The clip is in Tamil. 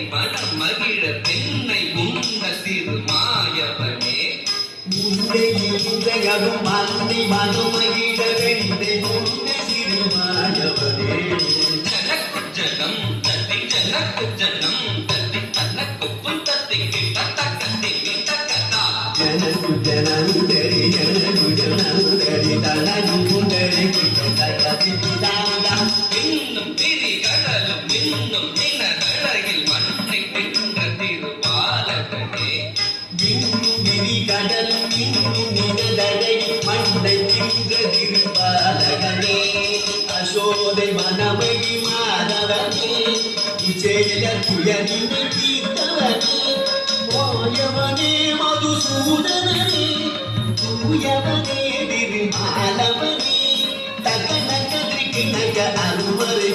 பெண்ணை மனம் மகிழ பெண்ணை உண்ண சிறு மாயவனே உன்னை இன்றையதும் மந்தி மனம் மகிழ பெண்ணை உண்ண சிறு மாயவனே ஜனக்கு ஜனம் தத்தி ஜனக்கு ஜனம் தத்தி தனக்கு புத்தத்தி கிட்ட தக்கத்தி தக்கதா ஜனகு ஜனந்தரி ஜனகு ஜனந்தரி தனகுந்தரி கிட்ட தக்கத்தி தாதா இன்னும் திரி கடலும் இன்னும் நினதழகில் மண்ணை தின்ற திருபாலகனே இன்னும் விரி கடலும் இன்னும் நினதழகில் மண்ணை தின்ற திருபாலகனே அசோதை மனமகி மாதவனே இச்செயல துயரின கீர்த்தவனே ஓயவனே மதுசூதனனே தூயவனே திருமாலவனே தகனக திரிகிணக அருவரே